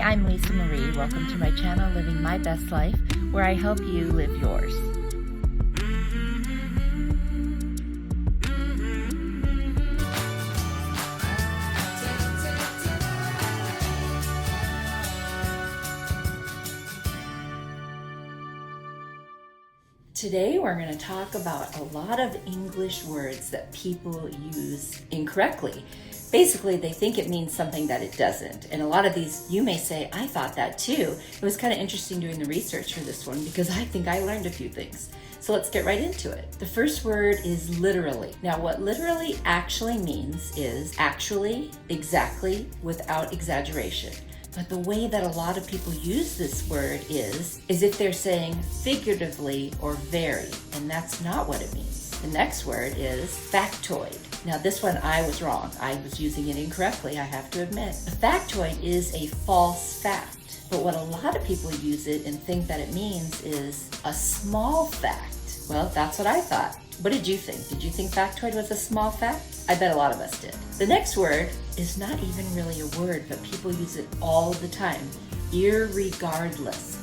I'm Lisa Marie. Welcome to my channel, Living My Best Life, where I help you live yours. Today we're going to talk about a lot of English words that people use incorrectly. Basically, they think it means something that it doesn't. And a lot of these, you may say, I thought that too. It was kind of interesting doing the research for this one because I think I learned a few things. So let's get right into it. The first word is literally. Now, what literally actually means is actually, exactly, without exaggeration. But the way that a lot of people use this word is if they're saying figuratively or very, and that's not what it means. The next word is factoid. Now this one I was wrong. I was using it incorrectly, I have to admit. A factoid is a false fact, but what a lot of people use it and think that it means is a small fact. Well, that's what I thought. What did you think? Did you think factoid was a small fact? I bet a lot of us did. The next word is not even really a word, but people use it all the time. Irregardless.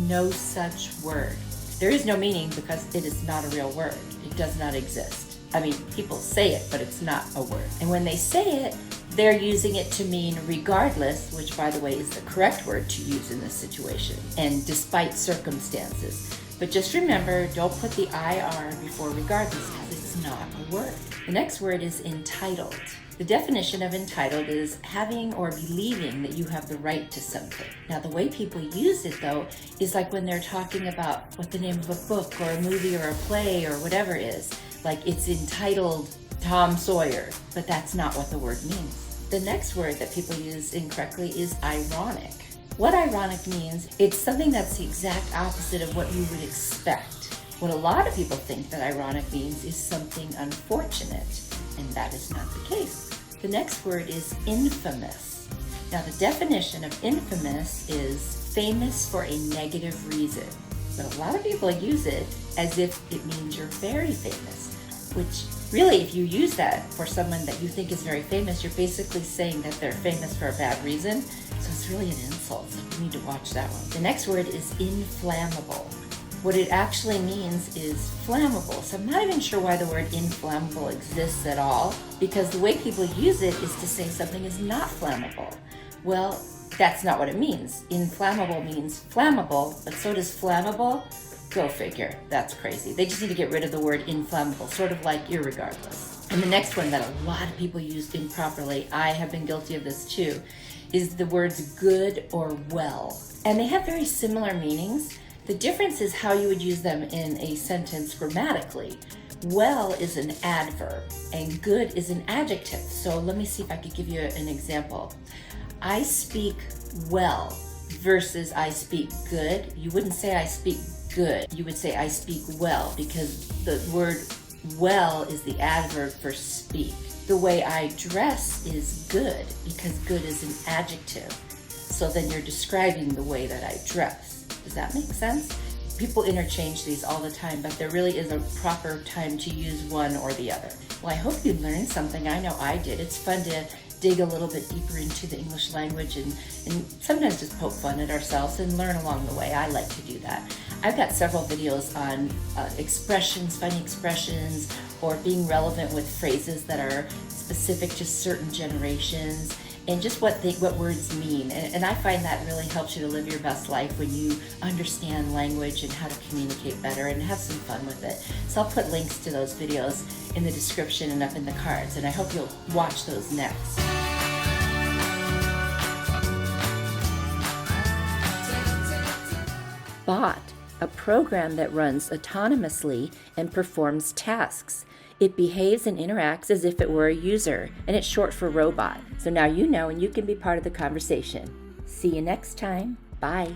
No such word. There is no meaning because it is not a real word. It does not exist. I mean, people say it, but it's not a word. And when they say it, they're using it to mean regardless, which by the way is the correct word to use in this situation, and despite circumstances. But just remember, don't put the IR before regardless because it's not a word. The next word is entitled. The definition of entitled is having or believing that you have the right to something. Now, the way people use it, though, is like when they're talking about what the name of a book or a movie or a play or whatever is. Like it's entitled Tom Sawyer, but that's not what the word means. The next word that people use incorrectly is ironic. What ironic means, it's something that's the exact opposite of what you would expect. What a lot of people think that ironic means is something unfortunate, and that is not the case. The next word is infamous. Now the definition of infamous is famous for a negative reason, but a lot of people use it as if it means you're very famous, which really if you use that for someone that you think is very famous, you're basically saying that they're famous for a bad reason. So it's really an insult, so you need to watch that one. The next word is inflammable. What it actually means is flammable. So I'm not even sure why the word inflammable exists at all, because the way people use it is to say something is not flammable. Well, that's not what it means. Inflammable means flammable, but so does flammable. Go figure. That's crazy. They just need to get rid of the word inflammable, sort of like irregardless. And the next one that a lot of people use improperly, I have been guilty of this too, is the words good or well. And they have very similar meanings. The difference is how you would use them in a sentence grammatically. Well is an adverb and good is an adjective. So let me see if I could give you an example. I speak well versus I speak good. You wouldn't say I speak good. You would say I speak well because the word well is the adverb for speak. The way I dress is good because good is an adjective. So then you're describing the way that I dress. Does that make sense? People interchange these all the time, but there really is a proper time to use one or the other. Well, I hope you learned something. I know I did. It's fun to dig a little bit deeper into the English language and sometimes just poke fun at ourselves and learn along the way. I like to do that. I've got several videos on expressions, funny expressions, or being relevant with phrases that are specific to certain generations and just what words mean. And I find that really helps you to live your best life when you understand language and how to communicate better and have some fun with it. So I'll put links to those videos in the description and up in the cards, and I hope you'll watch those next. Bot, a program that runs autonomously and performs tasks. It behaves and interacts as if it were a user, and it's short for robot. So now you know and you can be part of the conversation. See you next time. Bye.